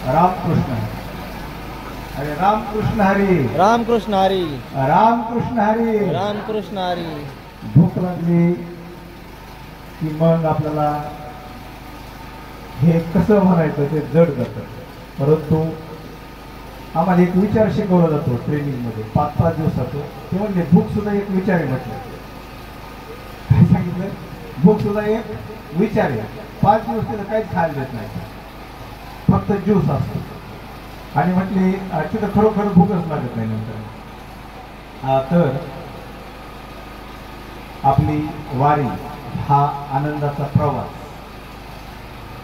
रामकृष्ण अरे रामकृष्ण हरी रामकृष्ण हरी रामकृष्ण हरी रामकृष्ण हरी. भूक लागली की मग आपल्याला हे कसं म्हणायचं ते जड जातं. परंतु आम्हाला एक विचार शिकवला जातो ट्रेनिंगमध्ये 5-5 दिवसातो. ते म्हणजे भूक सुद्धा एक विचार आहे. म्हटलं काय सांगितलं, भूक सुद्धा एक विचार आहे. 5 दिवस तिला काहीच खायला देत नाही, फक्त ज्यूस असतो. आणि म्हटले तिथं खरोखर भूकच लागत नाही नंतर. तर आपली वारी हा आनंदाचा प्रवास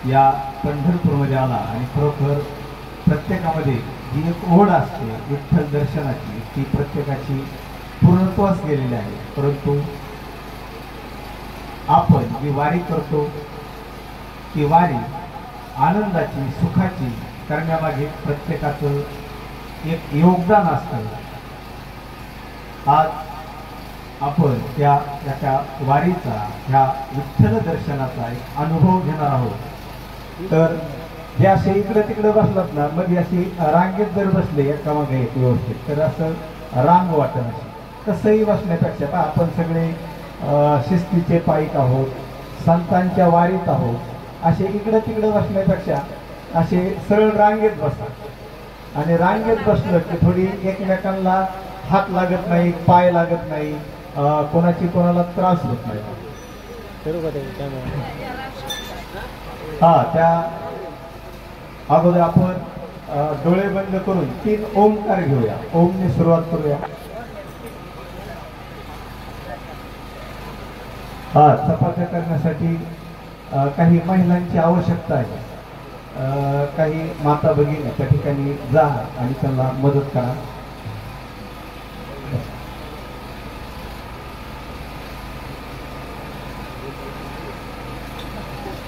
या पंढरपूरमध्ये आला आणि खरोखर प्रत्येकामध्ये जी एक ओढ असते विठ्ठल दर्शनाची ती प्रत्येकाची पूर्णत्वास गेलेली आहे. परंतु आपण जी वारी करतो ती वारी आनंदाची सुखाची करण्यामागे प्रत्येकाचं एक योगदान असतं. आज आपण त्या वारीचा ह्या विठ्ठल दर्शनाचा एक अनुभव घेणार आहोत. तर हे असे इकडे तिकडे बसलात ना, मग अशी रांगेत जर बसले एकामागे एक व्यवस्थित तर असं रांग वाटत अशी. कसंही बसण्यापेक्षा आपण सगळे शिस्तीचे पायीक आहोत, संतांच्या वारीत आहोत. असे इकडे तिकडे बसण्यापेक्षा असे सरळ रांगेत बसतात. आणि रांगेत बसलं की थोडी एकमेकांना हात लागत नाही, पाय लागत नाही, कोणाची कोणाला त्रास होत नाही. त्या अगोदर आपण डोळे बंद करून 3 ओंकार घेऊया. ओमने सुरुवात करूया. चपात्या करण्यासाठी काही महिलांची आवश्यकता आहे. काही माता भगिनी त्या ठिकाणी जा आणि त्यांना मदत करा.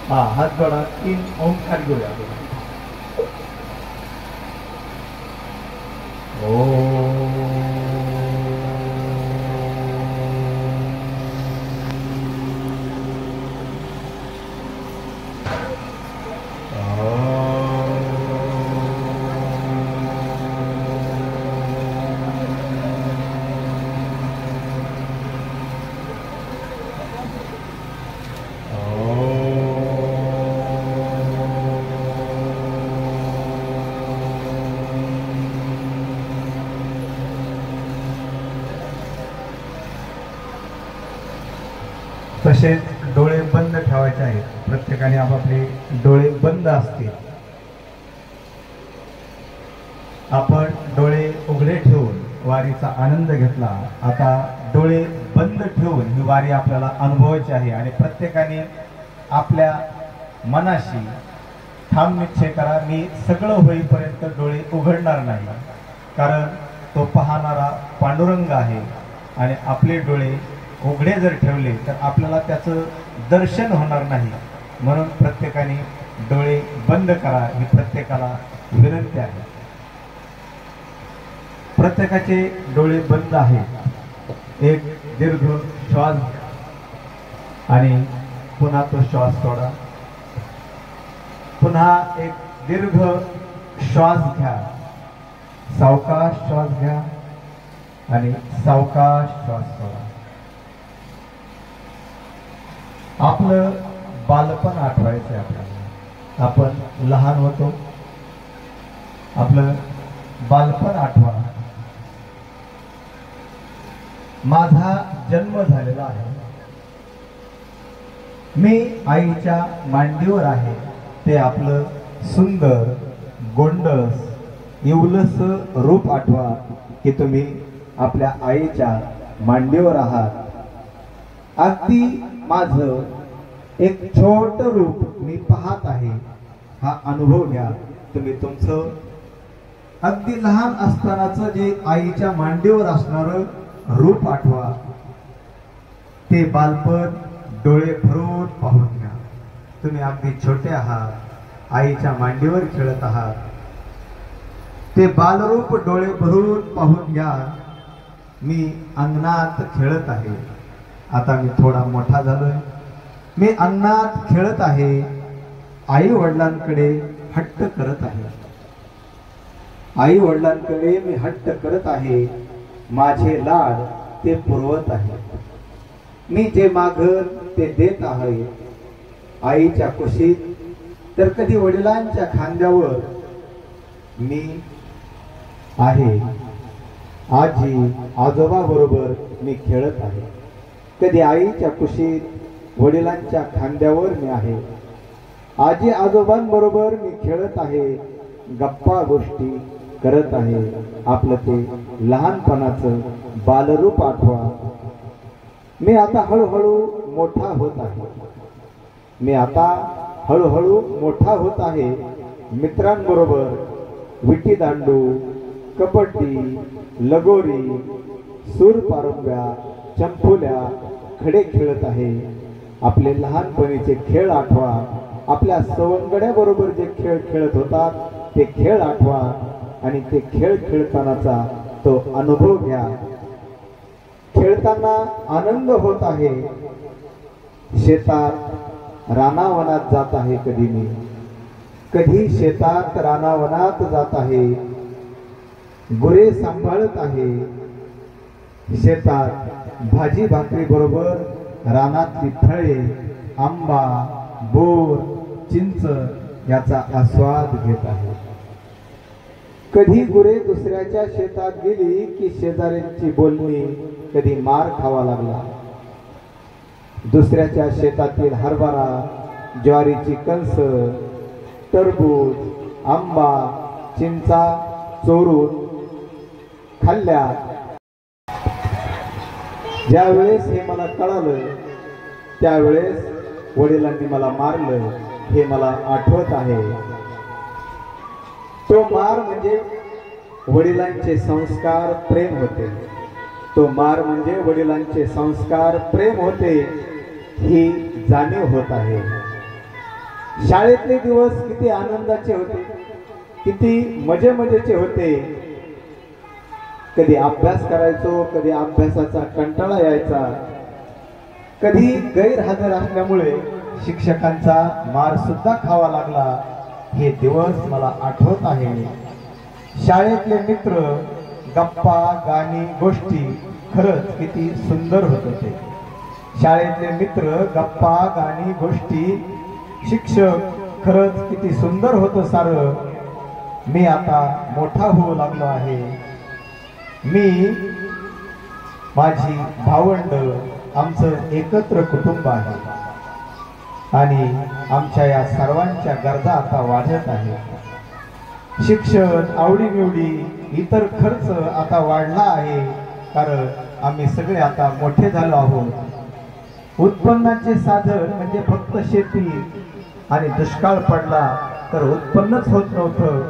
हात जोडा. 3 ओंकार घेऊया. तसेच डोळे बंद ठेवायचे आहेत. प्रत्येकाने आपापले डोळे बंद असतील. आपण डोळे उघडे ठेवून वारीचा आनंद घेतला. आता डोळे बंद ठेवून ही वारी आपल्याला अनुभवायची आहे. आणि प्रत्येकाने आपल्या मनाशी ठाम निश्चय करा, मी सगळं होईपर्यंत डोळे उघडणार नाही. कारण तो पाहणारा पांडुरंग आहे. आणि आपले डोळे उघडे जर ठेवले तर आपल्याला त्याचं दर्शन होणार नाही. म्हणून प्रत्येकाने डोळे बंद करा ही प्रत्येकाला विनंती आहे. प्रत्येकाचे डोळे बंद आहेत. एक दीर्घ श्वास आणि पुन्हा तो श्वास सोडा. पुन्हा एक दीर्घ श्वास घ्या. सावकाश श्वास घ्या आणि सावकाश श्वास सोडा. आपलं बालपण आठवायचं आहे आपल्याला. आपण लहान होतो, आपलं बालपण आठवा. माझा जन्म झालेला आहे, मी आईच्या मांडीवर आहे. ते आपलं सुंदर गोंडस इवलस रूप आठवा की तुम्ही आपल्या आईच्या मांडीवर आहात. अगदी माझं एक छोट रूप मी पाहत आहे हा अनुभव घ्या. तुम्ही तुमचं अगदी लहान असतानाचं जे आईच्या मांडीवर असणारं रूप आठवा. ते बालपण डोळे भरून पाहून घ्या. तुम्ही अगदी छोटे आहात, आईच्या मांडीवर खेळत आहात. ते बालरूप डोळे भरून पाहून घ्या. मी अंगणात खेळत आहे. आता मी थोडा मोठा झालोय. मी अंगणात खेळत आहे. आई वडिलांकडे हट्ट करत आहे. आई वडिलांकडे मी हट्ट करत आहे, माझे लाड ते पुरवत आहे, मी जे मागत ते देत आहे. आईच्या कुशीत तर कधी वडिलांच्या खांद्यावर मी आहे, आजी आजोबा बरोबर मी खेळत आहे. कधी आईच्या कुशीत वडिलांच्या खांद्यावर मी आहे, आजी आजोबांबरोबर मी खेळत आहे, गप्पा गोष्टी करत आहे. आपलं ते लहानपणाचं बालरूप आठवा. मी आता हळूहळू मोठा होत आहे, मी आता हळूहळू मोठा होत आहे. मित्रांबरोबर विटी दांडू, कबड्डी, लगोरी, सूरपारंब्या, चंपुल्या, खडे खेळत आहे. आपले लहानपणीचे खेळ आठवा. आपल्या सवंगड्याबरोबर जे खेळ खेळत होतात ते खेळ आठवा आणि ते खेळ खेळतानाचा तो अनुभव घ्या. खेळताना आनंद होत आहे. शेतात रानावनात जात आहे कधी मी, कधी शेतात रानावनात जात आहे, गुरे सांभाळत आहे. शेतात भाजी भाकरी बरोबर रानातली फळे, आंबा, बोर, चिंच याचा आस्वाद घेत आहे. कधी गुरे दुसऱ्याच्या शेतात गेली की शेजाऱ्यांची बोलणी, कधी मार खावा लागला. दुसऱ्याच्या शेतातील हरभरा, ज्वारीची कणस, टरबूज, आंबा, चिंचा चोरून खाल्ल्या. ज्यावेळेस हे मला कळालं त्यावेळेस वडिलांनी मला मारलं हे मला आठवत आहे. तो मार म्हणजे वडिलांचे संस्कार प्रेम होते. तो मार म्हणजे वडिलांचे संस्कार प्रेम होते ही जाणीव होत आहे. शाळेतले दिवस किती आनंदाचे होते, किती मजेचे होते. कधी अभ्यास करायचो, कधी अभ्यासाचा कंटाळा यायचा, कधी गैरहजर असल्यामुळे शिक्षकांचा मार सुद्धा खावा लागला. हे दिवस मला आठवत आहे. शाळेतले मित्र, गप्पा, गाणी, गोष्टी खरंच किती सुंदर होत होते. शाळेतले मित्र, गप्पा, गाणी, गोष्टी, शिक्षक खरंच किती सुंदर होतं सारं. मी आता मोठा होऊ लागलो आहे. मी, माझी भावंड, आमचं एकत्र कुटुंब आहे आणि आमच्या या सर्वांच्या गरजा आता वाढत आहेत. शिक्षण, आवडीनिवडी, इतर खर्च आता वाढला आहे कारण आम्ही सगळे आता मोठे झालो आहोत. उत्पन्नाचे साधन म्हणजे फक्त शेती आणि दुष्काळ पडला तर उत्पन्नच होत नव्हतं.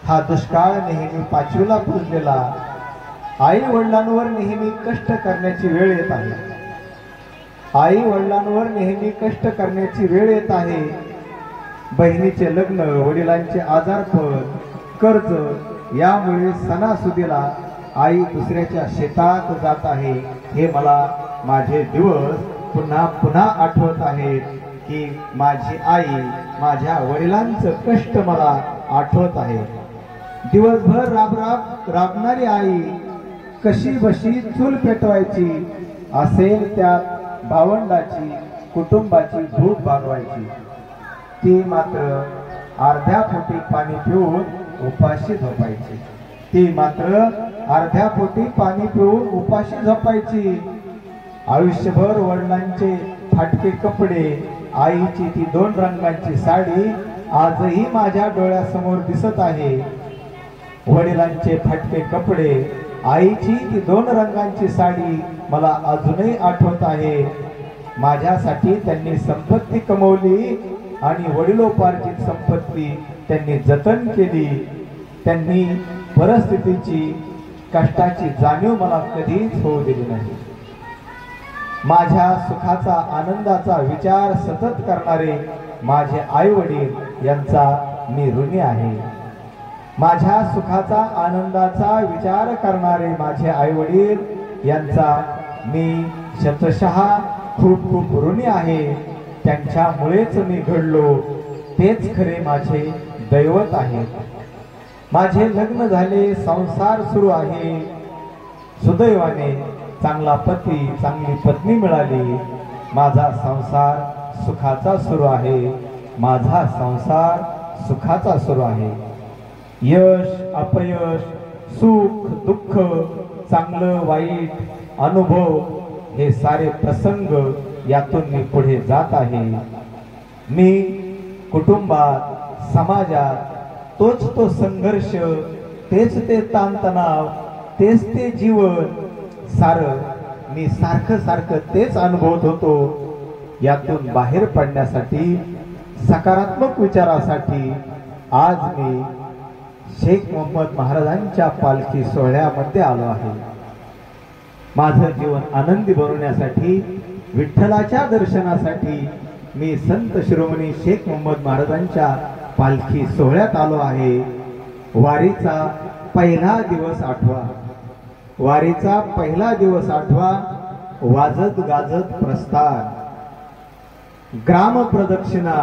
हा दुष्काळ नेहमी पाचवीला पुजलेला. आई वडिलांवर नेहमी कष्ट करण्याची वेळ येत आहे. आई वडिलांवर नेहमी कष्ट करण्याची वेळ येत आहे. बहिणीचे लग्न, वडिलांचे आजारपण, कर्ज यामुळे सणासुदीला आई दुसऱ्याच्या शेतात जात आहे. हे मला माझे दिवस पुन्हा पुन्हा आठवत आहेत की माझी आई, माझ्या वडिलांचं कष्ट मला आठवत आहे. दिवसभर राबणारी आई कशी बशी चूल पेटवायची, असेल त्यात भावंडाची, कुटुंबाची भूक भागवायची. ती मात्र अर्ध्या पोटी पाणी पिऊन उपाशी झोपायची. ती मात्र अर्ध्या पोटी पाणी पिऊन उपाशी झोपायची. आयुष्यभर वडिलांचे फाटके कपडे, आईची ती 2 रंगांची साडी आजही माझ्या डोळ्यासमोर दिसत आहे. वडिलांचे फाटके कपडे, आईची ती 2 रंगांची साडी मला अजूनही आठवत आहे. माझ्यासाठी त्यांनी संपत्ती कमवली आणि वडिलोपार्जित संपत्ती त्यांनी जतन केली. त्यांनी परिस्थितीची, कष्टाची जाणीव मला कधीच होऊ दिली नाही. माझ्या सुखाचा, आनंदाचा विचार सतत करणारे माझे आई वडील यांचा मी ऋणी आहे. माझ्या सुखाचा, आनंदाचा विचार करणारे माझे आई वडील यांचा मी शतशः खूप खूप ऋणी आहे. त्यांच्यामुळेच मी घडलो, तेच खरे माझे दैवत आहेत. माझे लग्न झाले, संसार सुरू आहे. सुदैवाने चांगला पती, चांगली पत्नी मिळाली. माझा संसार सुखाचा सुरू आहे. माझा संसार सुखाचा सुरू आहे. यश अपयश, सुख दुःख, चांगलं वाईट अनुभव, हे सारे प्रसंग यातून मी पुढे जात आहे. मी कुटुंबात, समाजात तोच तो संघर्ष, तेच ते ताणतणाव, तेच ते जीवन, मी सारखं तेच अनुभवत होतो. यातून बाहेर पडण्यासाठी, सकारात्मक विचारासाठी आज मी शेख मोहम्मद महाराजांच्या पालखी सोहळ्यामध्ये आलो आहे. माझं जीवन आनंदी बनवण्यासाठी, विठ्ठलाच्या दर्शनासाठी मी संत शिरोमणी शेख मोहम्मद महाराजांच्या पालखी सोहळ्यात आलो आहे. वारीचा पहिला दिवस आठवा, वारीचा पहिला दिवस आठवा. वाजत गाजत प्रस्थान, ग्राम प्रदक्षिणा.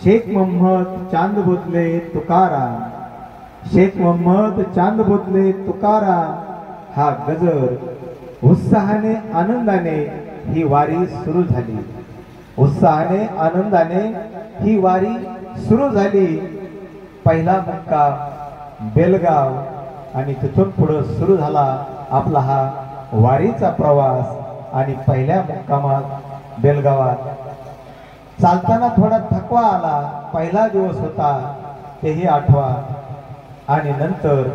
शेख मोहम्मद चांद बोतले तुकाराम, शेख मोहम्मद चांद बोतले तुकाराम हा गजर. उत्साहाने आनंदाने ही वारी सुरू झाली. उत्साहाने आनंदाने ही वारी सुरू झाली. पहिला मुक्काम बेलगाव आणि तिथून पुढे सुरू झाला आपला हा वारीचा प्रवास. आणि पहिल्या मुक्कामात बेलगावात चालताना थोडा थकवा आला. पहिला दिवस होता, तेही आठवा. आणि नंतर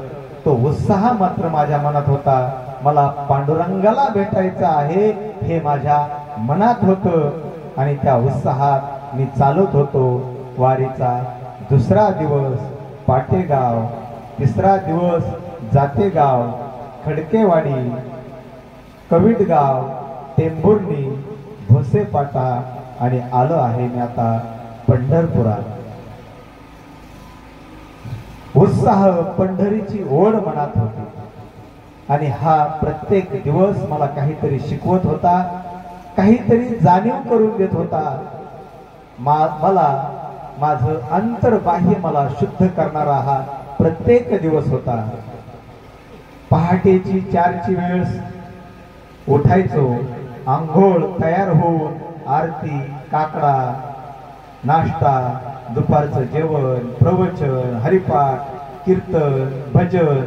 तो उत्साह मात्र माझ्या मनात होता. मला पांडुरंगाला भेटायचं आहे हे माझ्या मनात होतं. आणि त्या उत्साहात मी चालत होतो. वारीचा दुसरा दिवस पाटेगाव, तिसरा दिवस जातेगाव, खडकेवाडी, कविटगाव, टेंभुर्णी, भोसेपाटा आणि आलो आहे मी आता पंढरपुरात. उत्साह, पंढरीची ओढ मनात होती. आणि हा प्रत्येक दिवस मला काहीतरी शिकवत होता, काहीतरी जाणीव करून देत होता. मला माझं अंतर्बाह्य मला शुद्ध करणारा हा प्रत्येक दिवस होता. पहाटेची 4ची वेळ उठायचो, आंघोळ तयार होऊन आरती, काकडा, नाश्ता, दुपारचं जेवण, प्रवचन, हरिपाठ, कीर्तन, भजन,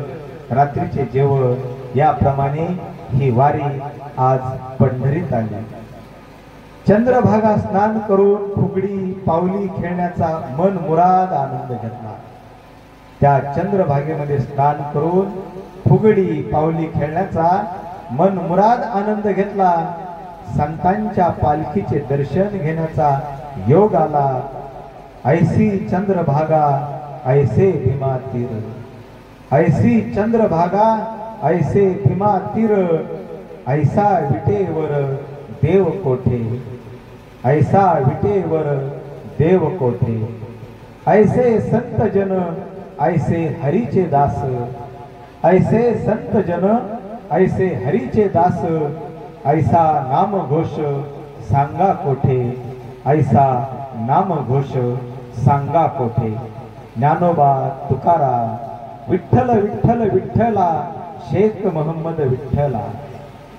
रात्रीचे जेवण, याप्रमाणे ही वारी आज पंढरीत आली. चंद्रभागा स्नान करून फुगडी पावली खेळण्याचा मन मुराद आनंद घेतला. त्या चंद्रभागेमध्ये स्नान करून फुगडी पावली खेळण्याचा मन मुराद आनंद घेतला. संतांच्या पालखीचे दर्शन घेण्याचा योग आला. ऐसी चंद्रभागा ऐसे भीमा तीर, ऐसी चंद्रभागा ऐसे भीमा तीर. ऐसा विटेवर देव कोठे, ऐसा विटेवर देव कोठे. ऐसे संत जन ऐसे हरीचे दास, ऐसे संत जन ऐसे हरीचे दास. ऐसा नाम घोष सांगा कोठे, ऐसा नाम घोष सांगा कोठे. ज्ञानोबा तुकाराम, विठ्ठल विठ्ठल विठ्ठला, शेख मोहम्मद विठ्ठला.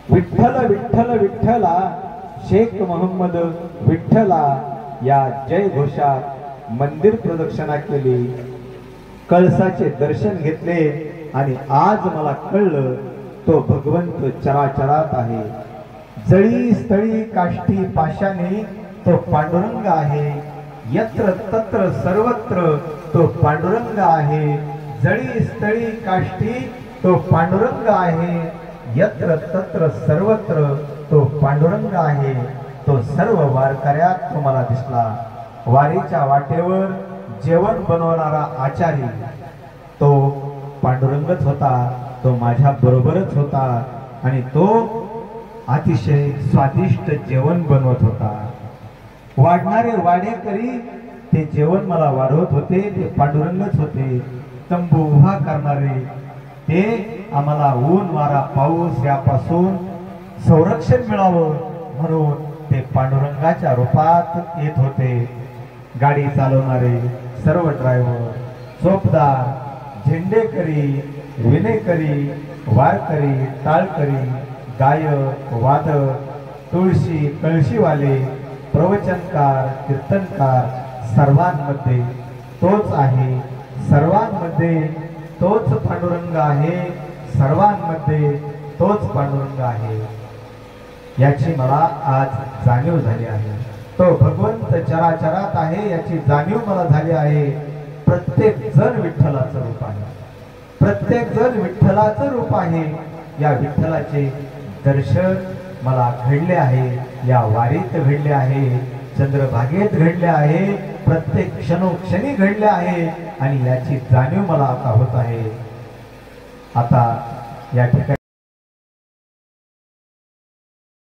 विठ्ठल विठ्ठल विठ्ठला, शेख मोहम्मद विठ्ठला या जय घोषात मंदिर प्रदक्षिणा केली. कळसाचे दर्शन घेतले. आणि आज मला कळलं तो भगवंत चराचरात आहे. जळी स्थळी काष्टी पाशाने तो पांडुरंग आहे. यत्र तत्र सर्वत्र तो पांडुरंग आहे. जळी स्थळी काष्टी तो पांडुरंग आहे. यत्र तत्र सर्वत्र तो पांडुरंग आहे. तो सर्व वारकऱ्यात तुम्हाला दिसला. वारीच्या वाटेवर जेवण बनवणारा आचारी तो पांडुरंगच होता. तो माझ्या बरोबरच होता. आणि तो अतिशय स्वादिष्ट जेवण बनवत होता. वाढणारे वाडेकरी ते जेवण मला वाढवत होते. ते पांडुरंगच होते. तंबू उभा करणारे ते आम्हाला ऊन वारा पाऊस यापासून संरक्षण मिळावं म्हणून ते पांडुरंगाच्या रूपात येत होते. गाडी चालवणारे सर्व ड्रायव्हर, चोपदार, झेंडेकरी, विनेकरी, वारकरी, टाळकरी, गायक, वादक, तुळशी कळशीवाले, प्रवचनकार, कीर्तनकार सर्वांमध्ये तोच आहे, सर्वांमध्ये तोच पांडुरंग आहे, सर्वांमध्ये तोच पांडुरंग आहे, याची मला आज जाणीव झाली आहे। तो भगवंत चराचरात आहे याची जाणीव मला झाली आहे। प्रत्येक जण विठ्ठलाचं रूप आहे, प्रत्येक जण विठ्ठलाचं रूप आहे। या विठ्ठलाचे दर्शन मला घडले आहे, या वारीत घडले आहे, चंद्रभागेत घडले आहे, प्रत्येक क्षणोक्षणी घडले आहे आणि याची जाणीव मला आता होत आहे। आता या ठिकाणी